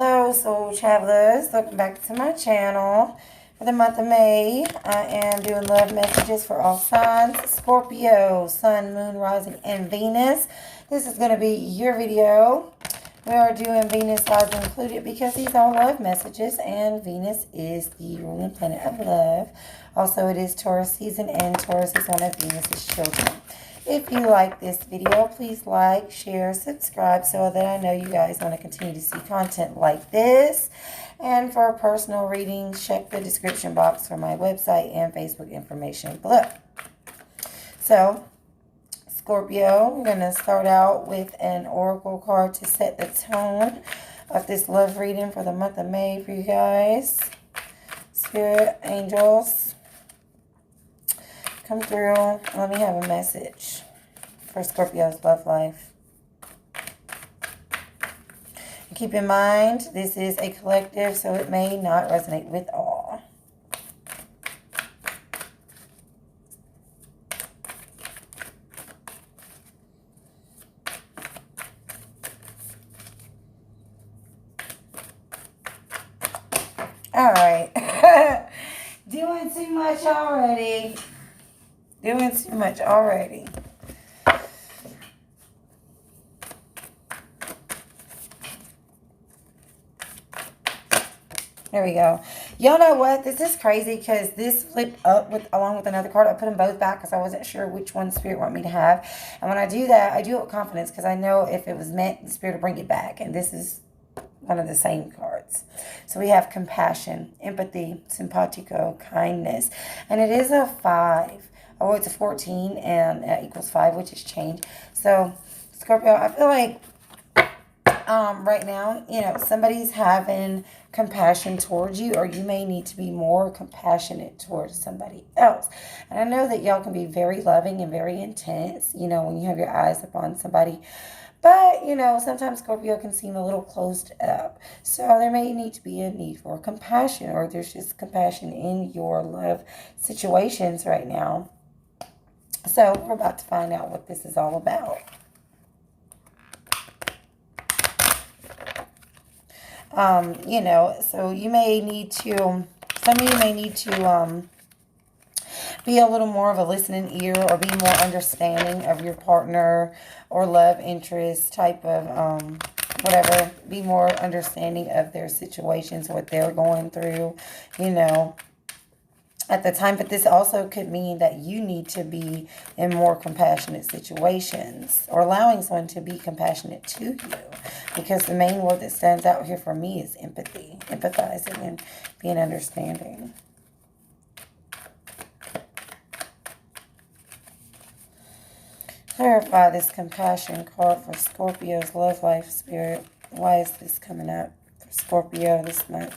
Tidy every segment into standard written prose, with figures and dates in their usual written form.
Hello, soul travelers. Welcome back to my channel. For the month of May, I am doing love messages for all signs. Scorpio, Sun, Moon, Rising, and Venus. This is going to be your video. We are doing Venus rising included because these are love messages, and Venus is the ruling planet of love. Also, it is Taurus season, and Taurus is one of Venus's children. If you like this video, please like, share, subscribe so that I know you guys want to continue to see content like this. And for personal readings, check the description box for my website and Facebook information below. So, Scorpio, we're going to start out with an oracle card to set the tone of this love reading for the month of May for you guys. Spirit, angels, come through. Let me have a message for Scorpio's love life. And keep in mind, this is a collective, so it may not resonate with all. All right. Doing too much already. Doing too much already. There we go. Y'all know what? This is crazy because this flipped up along with another card. I put them both back because I wasn't sure which one Spirit want me to have. And when I do that, I do it with confidence because I know if it was meant, the Spirit will bring it back. And this is one of the same cards. So we have compassion, empathy, simpatico, kindness. And it is a 5. Oh, it's a 14 and equals 5, which is change. So, Scorpio, I feel like right now, somebody's having compassion towards you, or you may need to be more compassionate towards somebody else. And I know that y'all can be very loving and very intense, when you have your eyes upon somebody. But, sometimes Scorpio can seem a little closed up. So there may need to be a need for compassion, or there's just compassion in your love situations right now. So we're about to find out what this is all about. So you may need to, some of you may need to be a little more of a listening ear, or be more understanding of your partner or love interest type of whatever. Be more understanding of their situations, what they're going through, at the time. But this also could mean that you need to be in more compassionate situations, or allowing someone to be compassionate to you, because the main word that stands out here for me is empathy, empathizing and being understanding. Clarify this compassion card for Scorpio's love life, Spirit. Why is this coming up for Scorpio this month?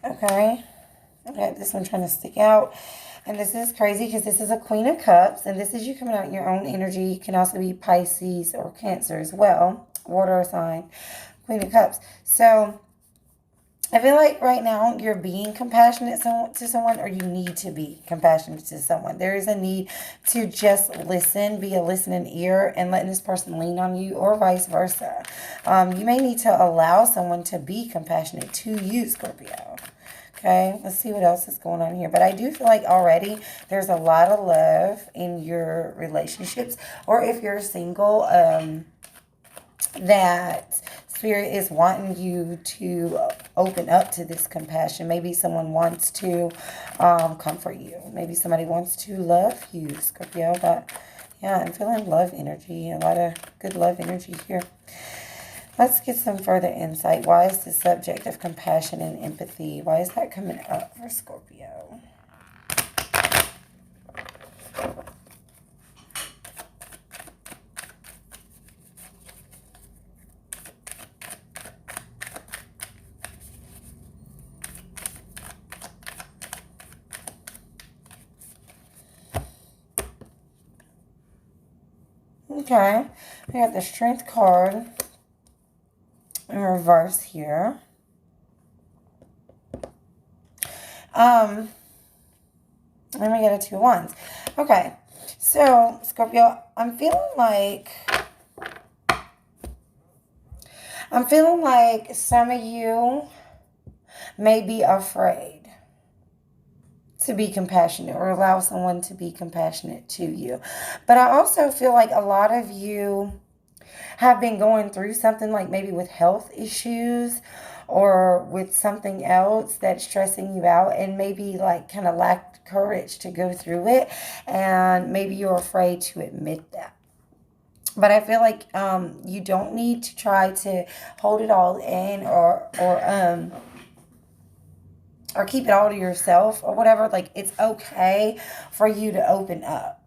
Okay, I got this one trying to stick out. And this is crazy because this is a Queen of Cups. And this is you coming out in your own energy. It can also be Pisces or Cancer as well. Water sign. Queen of Cups. So I feel like right now you're being compassionate to someone, or you need to be compassionate to someone. There is a need to just listen, be a listening ear, and letting this person lean on you, or vice versa. You may need to allow someone to be compassionate to you, Scorpio. Okay, let's see what else is going on here. But I do feel like already there's a lot of love in your relationships. Or if you're single, that Spirit is wanting you to open up to this compassion. Maybe someone wants to comfort you. Maybe somebody wants to love you, Scorpio. But yeah, I'm feeling love energy. A lot of good love energy here. Let's get some further insight. Why is the subject of compassion and empathy? Why is that coming up for Scorpio? Okay, we got the Strength card in reverse here. Then we get a 2 of Wands. Okay. So, Scorpio, I'm feeling like some of you may be afraid to be compassionate or allow someone to be compassionate to you. But I also feel like a lot of you have been going through something, like maybe with health issues or with something else that's stressing you out, and maybe like kind of lacked courage to go through it, and maybe you're afraid to admit that. But I feel like you don't need to try to hold it all in, or keep it all to yourself or whatever. Like, it's okay for you to open up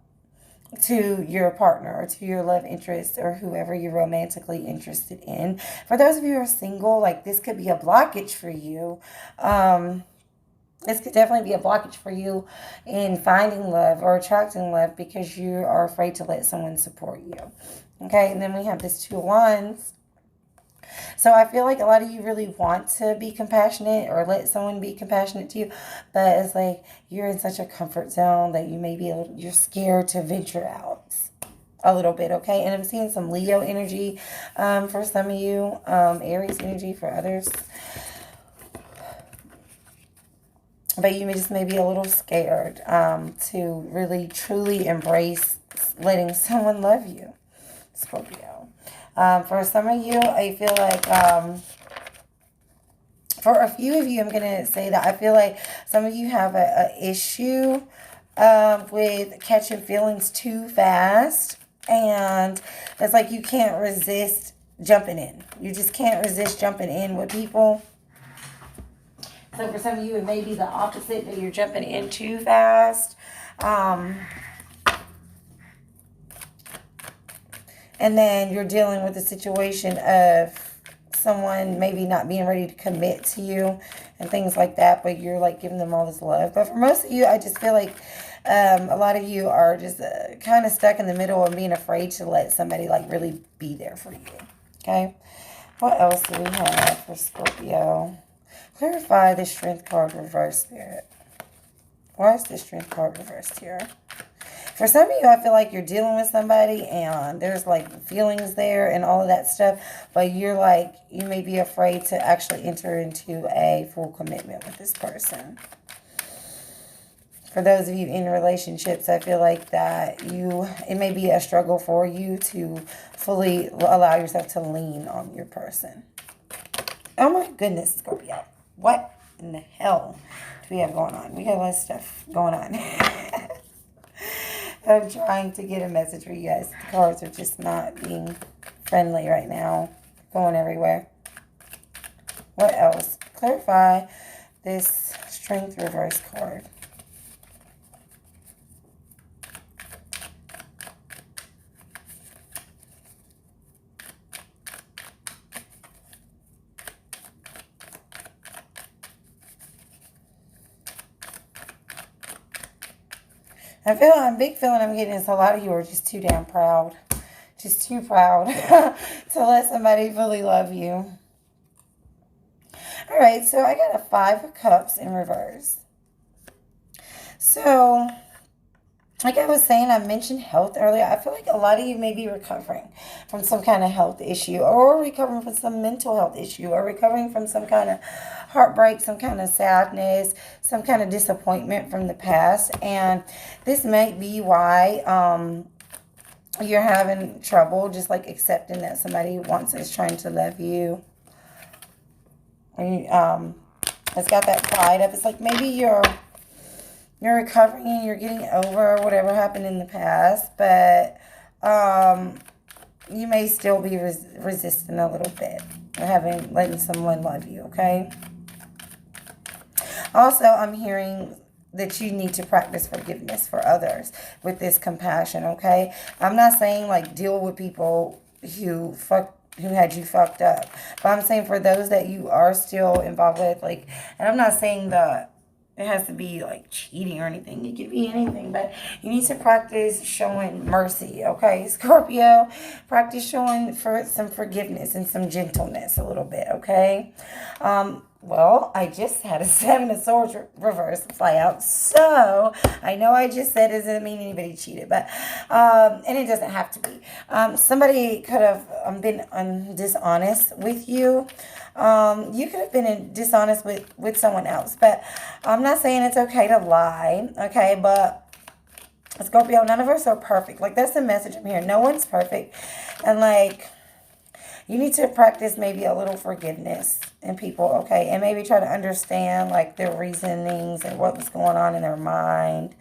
to your partner or to your love interest or whoever you're romantically interested in. For those of you who are single, like, this could be a blockage for you. This could definitely be a blockage for you in finding love or attracting love, because you are afraid to let someone support you. Okay, and then we have this 2 of Wands. So I feel like a lot of you really want to be compassionate or let someone be compassionate to you, but it's like you're in such a comfort zone that you're scared to venture out a little bit, okay? And I'm seeing some Leo energy for some of you, Aries energy for others. But you may be a little scared to really, truly embrace letting someone love you, Scorpio. For some of you, I feel like, for a few of you, I'm going to say that I feel like some of you have a issue with catching feelings too fast. And it's like you can't resist jumping in. You just can't resist jumping in with people. So for some of you, it may be the opposite, that you're jumping in too fast. And then you're dealing with the situation of someone maybe not being ready to commit to you and things like that, but you're like giving them all this love. But for most of you, I just feel like a lot of you are just kind of stuck in the middle and being afraid to let somebody like really be there for you. Okay. What else do we have for Scorpio? Clarify the Strength card reverse, Spirit. Why is the Strength card reversed here? For some of you, I feel like you're dealing with somebody and there's like feelings there and all of that stuff, but you may be afraid to actually enter into a full commitment with this person. For those of you in relationships, I feel like that it may be a struggle for you to fully allow yourself to lean on your person. Oh my goodness, Scorpio. What in the hell do we have going on? We got a lot of stuff going on. I'm trying to get a message for you guys. The cards are just not being friendly right now. Going everywhere. What else? Clarify this Strength reverse card. I'm big feeling I'm getting is a lot of you are just too damn proud. Just too proud to let somebody fully love you. All right, so I got a 5 of Cups in reverse. So, like I was saying, I mentioned health earlier. I feel like a lot of you may be recovering from some kind of health issue, or recovering from some mental health issue, or recovering from some kind of heartbreak, some kind of sadness, some kind of disappointment from the past. And this may be why you're having trouble just like accepting that somebody is trying to love you. And it's got that pride up. It's like maybe you're recovering and you're getting over whatever happened in the past, but you may still be resisting a little bit, letting someone love you, okay? Also, I'm hearing that you need to practice forgiveness for others with this compassion, okay? I'm not saying like deal with people who had you fucked up, but I'm saying for those that you are still involved with, like, and I'm not saying it has to be like cheating or anything. It could be anything, but you need to practice showing mercy, okay? Scorpio, practice showing for some forgiveness and some gentleness a little bit, okay? Well, I just had a 7 of Swords reverse fly out, so I know I just said it doesn't mean anybody cheated, but and it doesn't have to be. Somebody could have been dishonest with you. You could have been dishonest with someone else, but I'm not saying it's okay to lie, okay? But Scorpio, none of us are perfect. Like, that's the message I'm hearing. No one's perfect, and like, you need to practice maybe a little forgiveness in people, okay? And maybe try to understand, like, their reasonings and what was going on in their mind.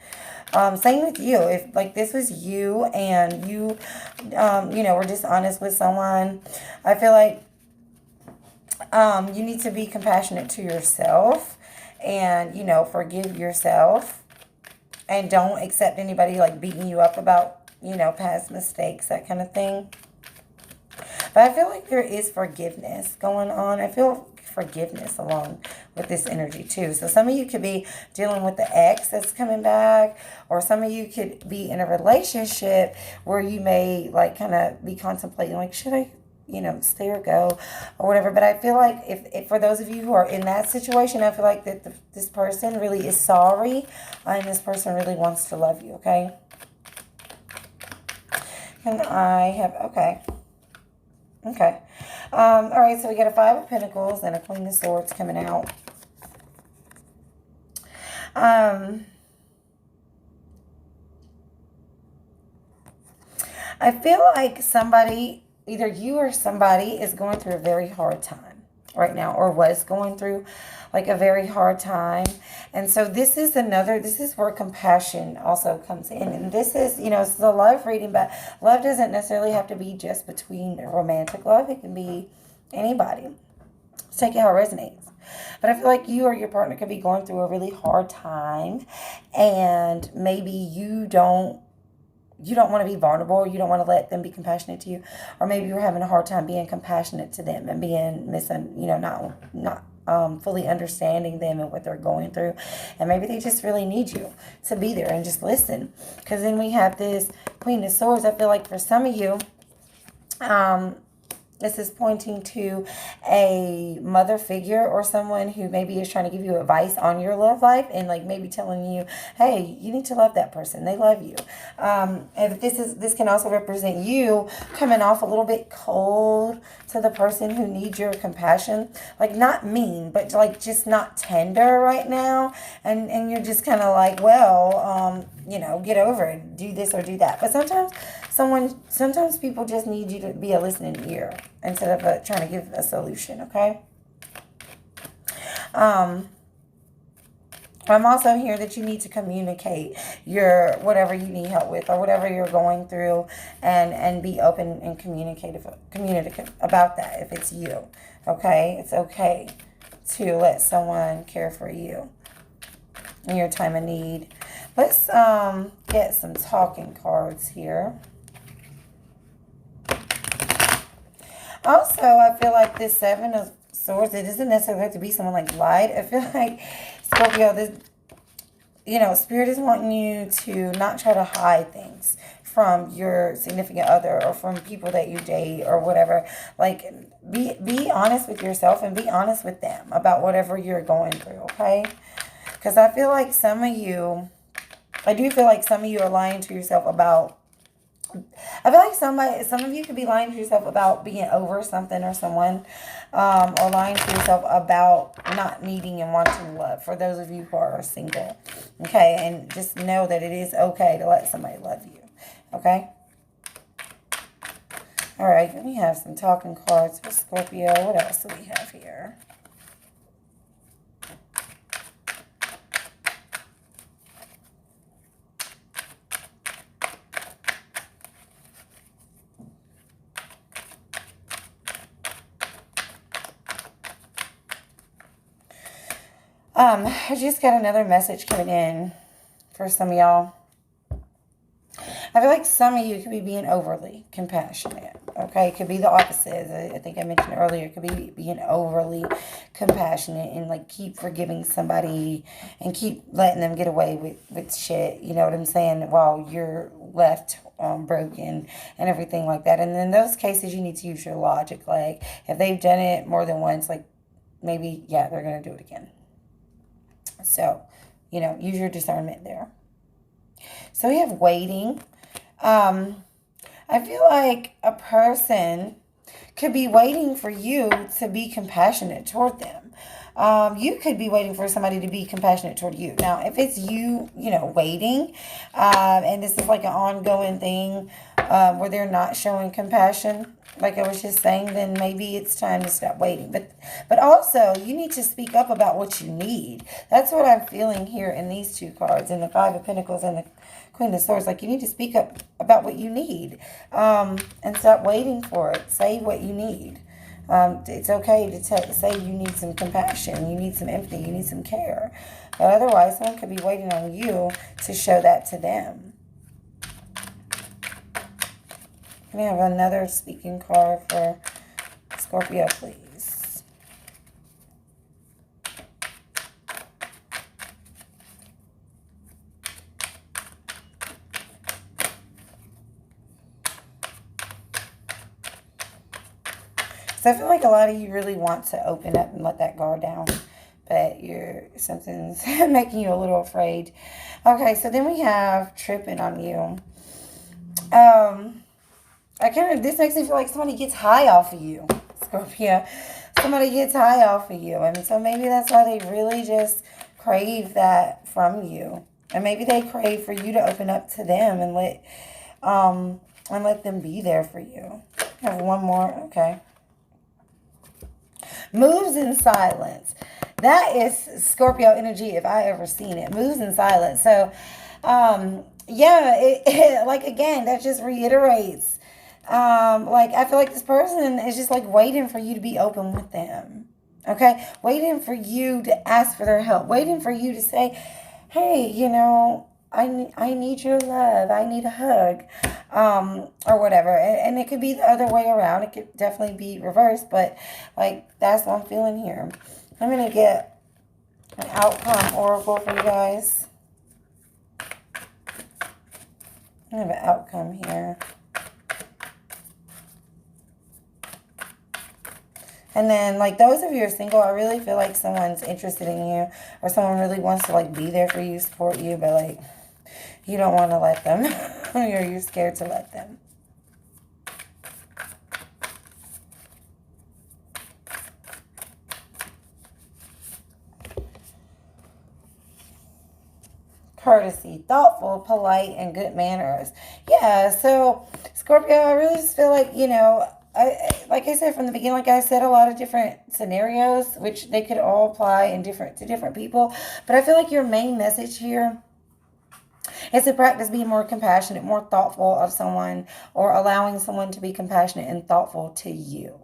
Same with you. If, like, this was you and you, were dishonest with someone, I feel like you need to be compassionate to yourself and, forgive yourself. And don't accept anybody, like, beating you up about, past mistakes, that kind of thing. But I feel like there is forgiveness going on. I feel forgiveness along with this energy too. So some of you could be dealing with the ex that's coming back, or some of you could be in a relationship where you may like kind of be contemplating, like, should I, stay or go or whatever. But I feel like if for those of you who are in that situation, I feel like that this person really is sorry, and this person really wants to love you, okay? And I have, okay. Okay. All right, so we got a 5 of Pentacles and a Queen of Swords coming out. I feel like somebody, either you or somebody, is going through a very hard time right now, or was going through like a very hard time. And so this is where compassion also comes in. And this is, it's a love reading, but love doesn't necessarily have to be just between romantic love. It can be anybody. Let's take it how it resonates. But I feel like you or your partner could be going through a really hard time, and maybe you don't want to be vulnerable. You don't want to let them be compassionate to you. Or maybe you're having a hard time being compassionate to them and being not fully understanding them and what they're going through. And maybe they just really need you to be there and just listen. Because then we have this Queen of Swords. I feel like for some of you, this is pointing to a mother figure or someone who maybe is trying to give you advice on your love life, and like maybe telling you, hey, you need to love that person. They love you. And this can also represent you coming off a little bit cold to the person who needs your compassion. Like, not mean, but like just not tender right now. And you're just kind of like, well, get over it. Do this or do that. But sometimes people just need you to be a listening ear instead of trying to give a solution, okay? I'm also here that you need to communicate whatever you need help with or whatever you're going through, and be open and communicative about that if it's you, okay? It's okay to let someone care for you in your time of need. Let's get some talking cards here. Also, I feel like this 7 of Swords, it doesn't necessarily have to be someone like lied. I feel like, Scorpio, Spirit is wanting you to not try to hide things from your significant other or from people that you date or whatever. Like, be honest with yourself and be honest with them about whatever you're going through, okay? Because I do feel like some of you are lying to yourself about, I feel like some of you could be lying to yourself about being over something or someone, or lying to yourself about not needing and wanting love, for those of you who are single, okay? And just know that it is okay to let somebody love you, okay? All right, let me have some talking cards for Scorpio. What else do we have here? I just got another message coming in for some of y'all. I feel like some of you could be being overly compassionate, Okay, it could be the opposite. I think I mentioned earlier, it could be being overly compassionate and like keep forgiving somebody and keep letting them get away with shit. You know what I'm saying? While you're left broken and everything like that. And in those cases, you need to use your logic. Like if they've done it more than once, like maybe, yeah, they're going to do it again. So, you know, use your discernment there. So we have waiting. I feel like a person could be waiting for you to be compassionate toward them. You could be waiting for somebody to be compassionate toward you. Now, if it's you, you know, waiting, and this is like an ongoing thing where they're not showing compassion, like I was just saying, then maybe it's time to stop waiting. But also, you need to speak up about what you need. That's what I'm feeling here in these two cards, in the Five of Pentacles and the Queen of Swords. Like, you need to speak up about what you need and stop waiting for it. Say what you need. It's okay to say you need some compassion, you need some empathy, you need some care. But otherwise, someone could be waiting on you to show that to them. Can we have another speaking card for Scorpio, please? So I feel like a lot of you really want to open up and let that guard down, but something's making you a little afraid. Okay, so then we have tripping on you. This makes me feel like somebody gets high off of you, Scorpio. Somebody gets high off of you. And so maybe that's why they really just crave that from you. And maybe they crave for you to open up to them and let them be there for you. I have one more. Okay. Moves in silence. That is Scorpio energy if I ever seen it. Moves in silence. So, yeah, like, again, that just reiterates. Like, I feel like this person is just, like, waiting for you to be open with them. Okay? Waiting for you to ask for their help. Waiting for you to say, hey, you know, I need your love. I need a hug. Or whatever. And it could be the other way around. It could definitely be reversed. But, like, that's what I'm feeling here. I'm going to get an outcome oracle for you guys. I have an outcome here. And then, like, those of you who are single, I really feel like someone's interested in you, or someone really wants to, like, be there for you, support you, but, like, you don't want to let them, or you're scared to let them. Courtesy, thoughtful, polite, and good manners. Yeah, so, Scorpio, I really just feel like, you know, like I said from the beginning, like I said, a lot of different scenarios, which they could all apply to different people. But I feel like your main message here is to practice being more compassionate, more thoughtful of someone, or allowing someone to be compassionate and thoughtful to you.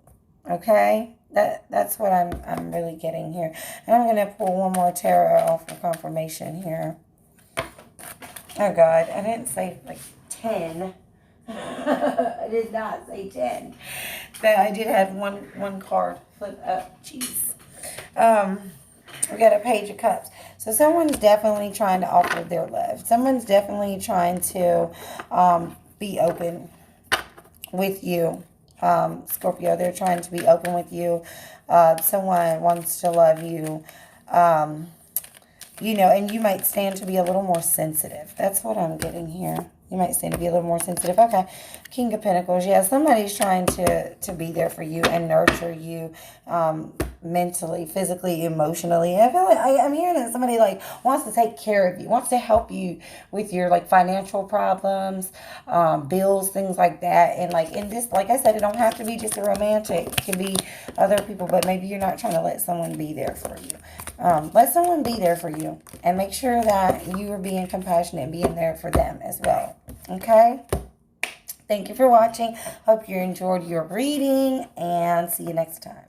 Okay? That's what I'm really getting here. And I'm going to pull one more tarot off for confirmation here. Oh, God. I didn't say, like, 10. I did not say 10. But I did have one card flip up. Jeez. We got a Page of Cups. So someone's definitely trying to offer their love. Someone's definitely trying to be open with you, Scorpio. They're trying to be open with you. Someone wants to love you. You know, and you might stand to be a little more sensitive. That's what I'm getting here. You might stand to be a little more sensitive. Okay. King of Pentacles. Yeah, somebody's trying to be there for you and nurture you mentally, physically, emotionally. I feel like I'm hearing that somebody, like, wants to take care of you, wants to help you with your, like, financial problems, bills, things like that. And, like, in this, like I said, it don't have to be just a romantic. It can be other people, but maybe you're not trying to let someone be there for you. Let someone be there for you, and make sure that you are being compassionate and being there for them as well. Okay? Thank you for watching. Hope you enjoyed your reading, and see you next time.